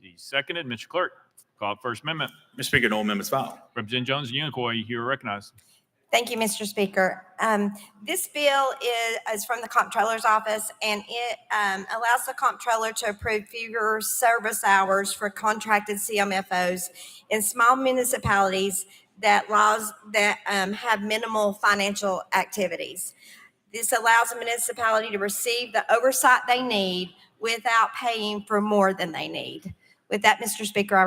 He's seconded. Mr. Clerk, call up First Amendment. Mr. Speaker, no amendments filed. Representative Jones of Unicoi, you're recognized. Thank you, Mr. Speaker. This bill is from the Comptroller's Office, and it allows the Comptroller to approve fewer service hours for contracted CMFOs in small municipalities that have minimal financial activities. This allows a municipality to receive the oversight they need without paying for more than they need. With that, Mr. Speaker, I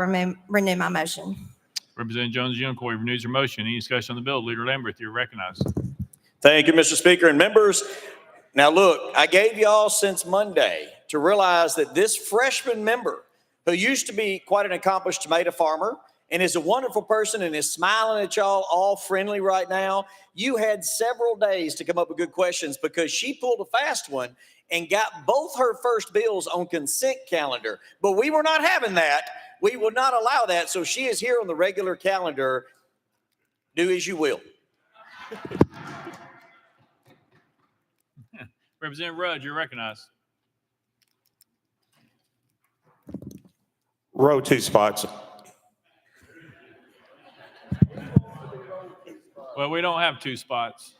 renew my motion. Representative Jones of Unicoi renews your motion. Any discussion on the bill? Leader Lamberth, you're recognized. Thank you, Mr. Speaker and members. Now, look, I gave y'all since Monday to realize that this freshman member, who used to be quite an accomplished tomato farmer and is a wonderful person and is smiling at y'all all friendly right now, you had several days to come up with good questions because she pulled a fast one and got both her first bills on consent calendar. But we were not having that. We will not allow that. So she is here on the regular calendar. Do as you will. Representative Rudd, you're recognized. Row 2 spots. Well, we don't have 2 spots.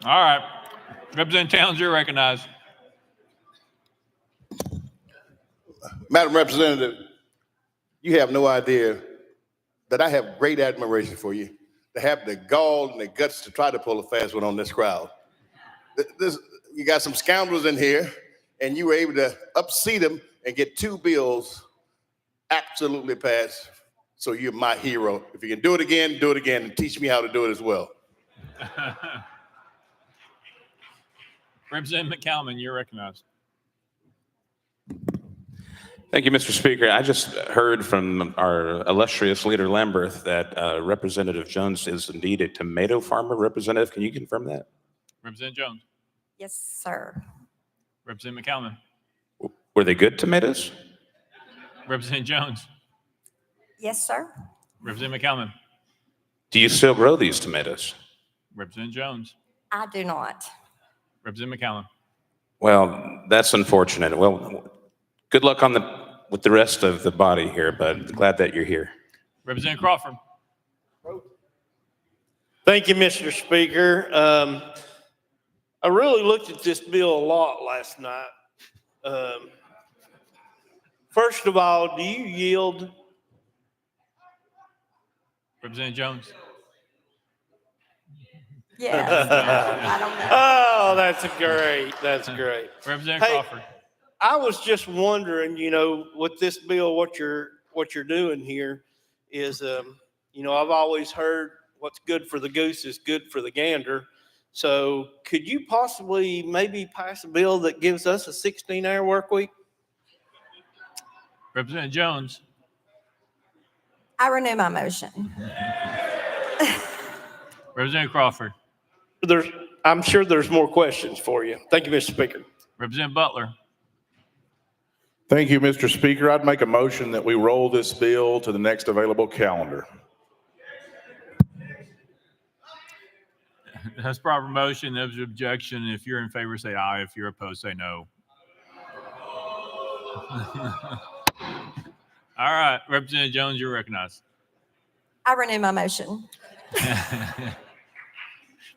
All right. Representative Towns, you're recognized. Madam Representative, you have no idea that I have great admiration for you to have the gall and the guts to try to pull a fast one on this crowd. You got some scoundrels in here, and you were able to upseat them and get 2 bills absolutely passed. So you're my hero. If you can do it again, and teach me how to do it as well. Representative McCalman, you're recognized. Thank you, Mr. Speaker. I just heard from our illustrious leader Lamberth that Representative Jones is indeed a tomato farmer. Representative, can you confirm that? Representative Jones. Yes, sir. Representative McCalman. Were they good tomatoes? Representative Jones. Yes, sir. Representative McCalman. Do you still grow these tomatoes? Representative Jones. I do not. Representative McCallan. Well, that's unfortunate. Well, good luck with the rest of the body here, but glad that you're here. Representative Crawford. Thank you, Mr. Speaker. I really looked at this bill a lot last night. First of all, do you yield? Representative Jones. Yes. I don't know. Oh, that's great. That's great. Representative Crawford. I was just wondering, with this bill, what you're doing here is, I've always heard what's good for the goose is good for the gander. So could you possibly maybe pass a bill that gives us a 16-hour work week? Representative Jones. I renew my motion. Representative Crawford. I'm sure there's more questions for you. Thank you, Mr. Speaker. Representative Butler. Thank you, Mr. Speaker. I'd make a motion that we roll this bill to the next available calendar. That's proper motion. There's an objection. If you're in favor, say aye. If you're opposed, say no. All right, Representative Jones, you're recognized. I renew my motion.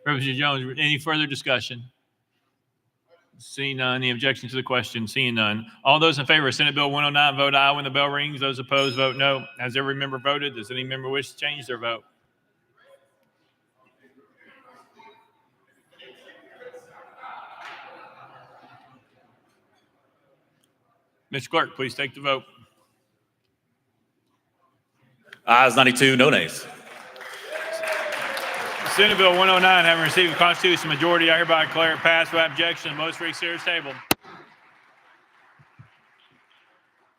Representative Jones, any further discussion? Seeing none, the objection to the question, seeing none. All those in favor of Senate Bill 109, vote aye when the bell rings. Those opposed, vote no. Has every member voted? Does any member wish to change their vote? Mr. Clerk, please take the vote. Ayes 92, no nays. Senate Bill 109, having received a constitutional majority, I hereby declare it passed without objection. The motion reads series table.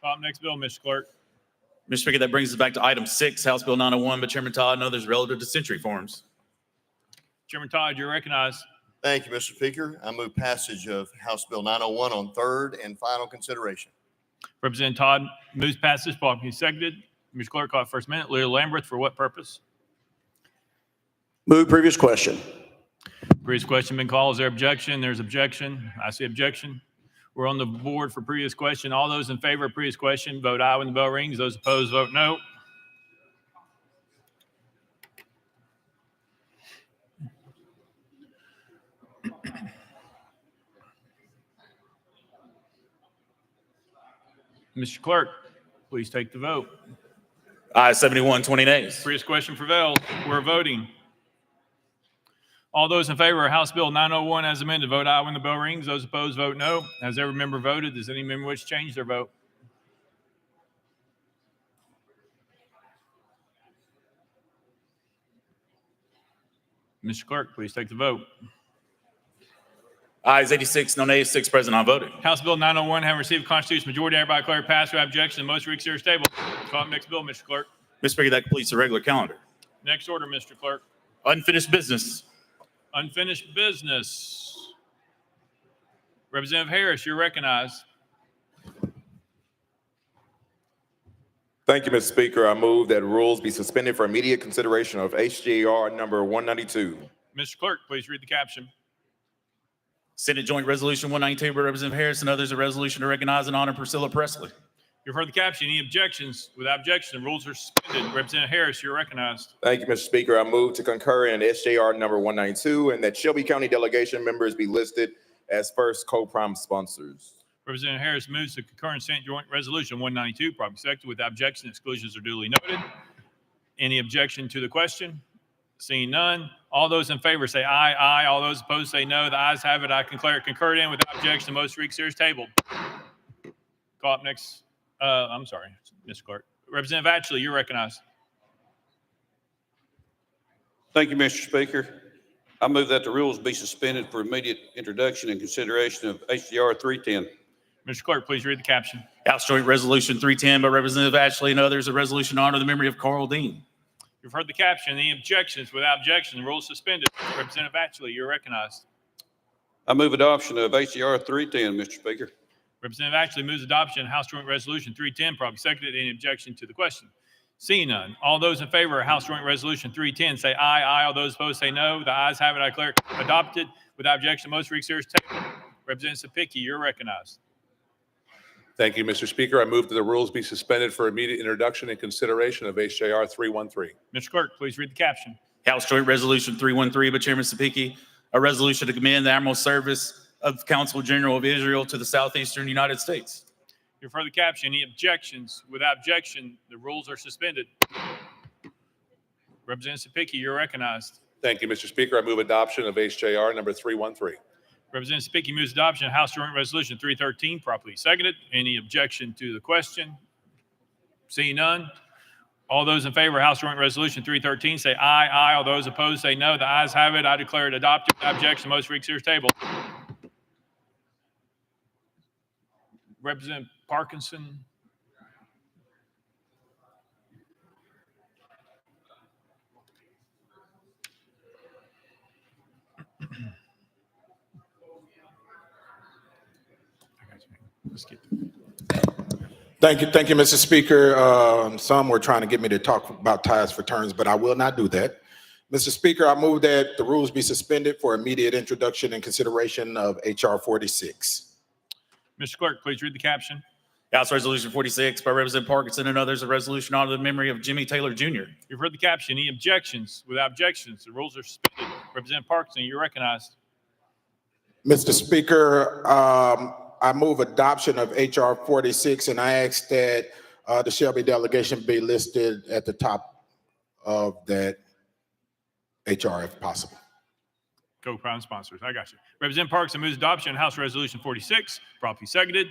Call up next bill, Mr. Clerk. Mr. Speaker, that brings us back to item 6, House Bill 901 by Chairman Todd and others relative to century forms. Chairman Todd, you're recognized. Thank you, Mr. Speaker. I move passage of House Bill 901 on third and final consideration. Representative Todd moves passage, properly seconded. Mr. Clerk, call it first minute. Leader Lamberth, for what purpose? Move previous question. Previous question been called. Is there objection? There's objection. I see objection. We're on the board for previous question. All those in favor of previous question, vote aye when the bell rings. Those opposed, vote no. Mr. Clerk, please take the vote. Ayes 71, 20 nays. Previous question prevails. We're voting. All those in favor of House Bill 901 as amended, vote aye when the bell rings. Those opposed, vote no. Has every member voted? Does any member wish to change their vote? Mr. Clerk, please take the vote. Ayes 86, no nays, 6 present, on voting. House Bill 901 having received a constitutional majority, hereby declare passed without objection. The motion reads series table. Call up next bill, Mr. Clerk. Mr. Speaker, that completes the regular calendar. Next order, Mr. Clerk. Unfinished business. Unfinished business. Representative Harris, you're recognized. Thank you, Mr. Speaker. I move that rules be suspended for immediate consideration of HJR number 192. Mr. Clerk, please read the caption. Senate Joint Resolution 192 by Representative Harris and others, a resolution to recognize and honor Priscilla Presley. You've heard the caption. Any objections? Without objection, the rules are suspended. Representative Harris, you're recognized. Thank you, Mr. Speaker. I move to concur in SJR number 192 and that Shelby County delegation members be listed as first co-prime sponsors. Representative Harris moves to concur in Senate Joint Resolution 192, properly seconded. Without objection, exclusions are duly noted. Any objection to the question? Seeing none. All those in favor say aye, aye. All those opposed say no. The ayes have it. I declare it concurred in without objection. The motion reads series tabled. Call up next. I'm sorry, Mr. Clerk. Representative Atchley, you're recognized. Thank you, Mr. Speaker. I move that the rules be suspended for immediate introduction and consideration of HJR 310. Mr. Clerk, please read the caption. House Joint Resolution 310 by Representative Ashley and others, a resolution to honor the memory of Carl Dean. You've heard the caption. Any objections? Without objection, the rules suspended. Representative Atchley, you're recognized. I move adoption of HJR 310, Mr. Speaker. Representative Ashley moves adoption of House Joint Resolution 310, properly seconded. Any objection to the question? Seeing none. All those in favor of House Joint Resolution 310 say aye, aye. All those opposed say no. The ayes have it. I declare adopted without objection. Most read series table. Representative Sapicki, you're recognized. Thank you, Mr. Speaker. I move that the rules be suspended for immediate introduction and consideration of HJR 313. Mr. Clerk, please read the caption. House Joint Resolution 313 by Chairman Sapicki, a resolution to commend the Admiral Service of the Consul General of Israel to the Southeastern United States. You've heard the caption. Any objections? Without objection, the rules are suspended. Representative Sapicki, you're recognized. Thank you, Mr. Speaker. I move adoption of HJR number 313. Representative Sapicki moves adoption of House Joint Resolution 313, properly seconded. Any objection to the question? Seeing none. All those in favor of House Joint Resolution 313 say aye, aye. All those opposed say no. The ayes have it. I declare it adopted without objection. Most read series table. Representative Parkinson. Let's get Thank you, Mr. Speaker. Some were trying to get me to talk about ties for turns, but I will not do that. Mr. Speaker, I move that the rules be suspended for immediate introduction and consideration of H.R. 46. Mr. Clerk, please read the caption. House Resolution 46 by Representative Parkinson and others, a resolution honoring the memory of Jimmy Taylor Jr. You've heard the caption. Any objections? Without objections, the rules are suspended. Representative Parkinson, you're recognized. Mr. Speaker, I move adoption of H.R. 46, and I ask that the Shelby delegation be listed at the top of that H.R. if possible. Co-prime sponsors. I got you. Representative Parkinson moves adoption of House Resolution 46, properly seconded.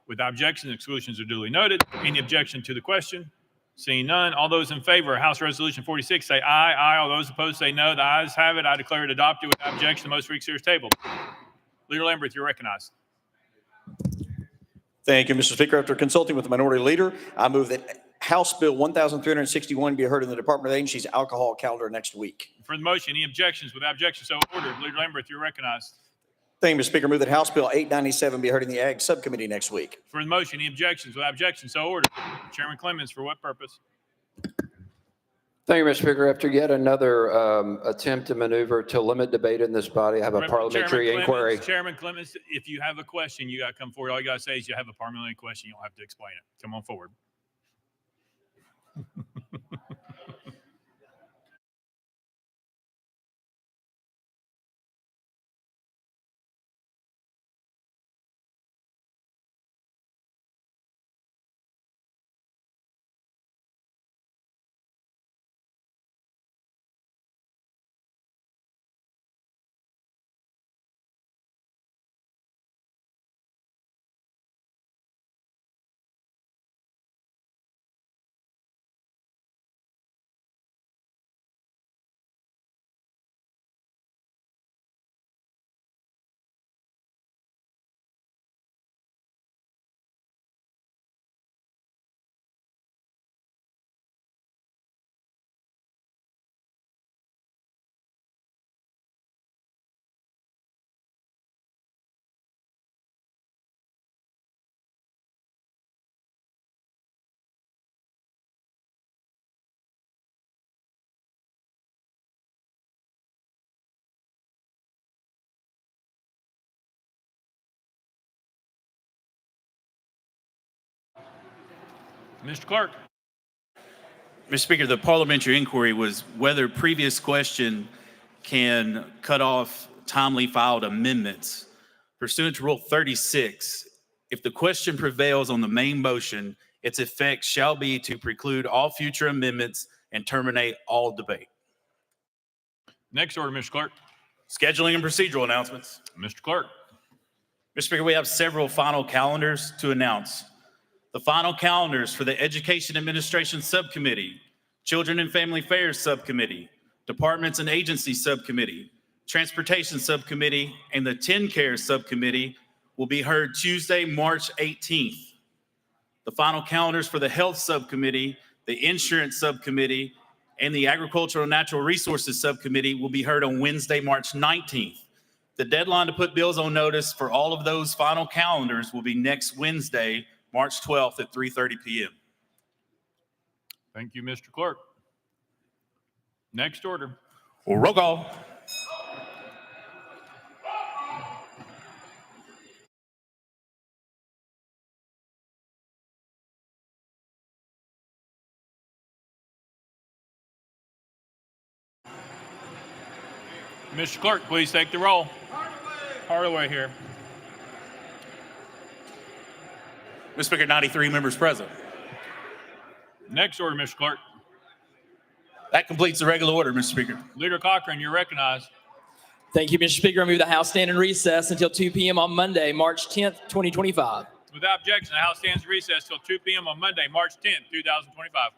Without objection, exclusions are duly noted. Any objection to the question? Seeing none, all those in favor of House Resolution 46 say aye. Aye. All those opposed say no. The ayes have it. I declare it adopted without objection. The most recent is tabled. Leader Lamberth, you're recognized. Thank you, Mr. Speaker. After consulting with the minority leader, I move that House Bill 1361 be heard in the Department of Agency's alcohol calendar next week. For the motion, any objections? Without objection, so ordered. Leader Lamberth, you're recognized. Thank you, Mr. Speaker. Move that House Bill 897 be heard in the Ag Subcommittee next week. For the motion, any objections? Without objection, so ordered. Chairman Clemens, for what purpose? Thank you, Mr. Speaker. After yet another attempt to maneuver to limit debate in this body, I have a parliamentary inquiry. Chairman Clemens, if you have a question, you got to come forward. All you got to say is you have a parliamentary question. You don't have to explain it. Come on forward. Mr. Clerk. Mr. Speaker, the parliamentary inquiry was whether previous question can cut off timely filed amendments. Pursuant to Rule 36, if the question prevails on the main motion, its effect shall be to preclude all future amendments and terminate all debate. Next order, Mr. Clerk. Scheduling and procedural announcements. Mr. Clerk. Mr. Speaker, we have several final calendars to announce. The final calendars for the Education Administration Subcommittee, Children and Family Affairs Subcommittee, Departments and Agencies Subcommittee, Transportation Subcommittee, and the TennCare Subcommittee will be heard Tuesday, March 18th. The final calendars for the Health Subcommittee, the Insurance Subcommittee, and the Agricultural and Natural Resources Subcommittee will be heard on Wednesday, March 19th. The deadline to put bills on notice for all of those final calendars will be next Wednesday, March 12th at 3:30 p.m. Thank you, Mr. Clerk. Next order. Roll call. Mr. Clerk, please take the roll. Hardaway here. Mr. Speaker, 93 members present. Next order, Mr. Clerk. That completes the regular order, Mr. Speaker. Leader Cochran, you're recognized. Thank you, Mr. Speaker. I move the House stand in recess until 2 p.m. on Monday, March 10th, 2025. Without objection, the House stands in recess till 2 p.m. on Monday, March 10th, 2025.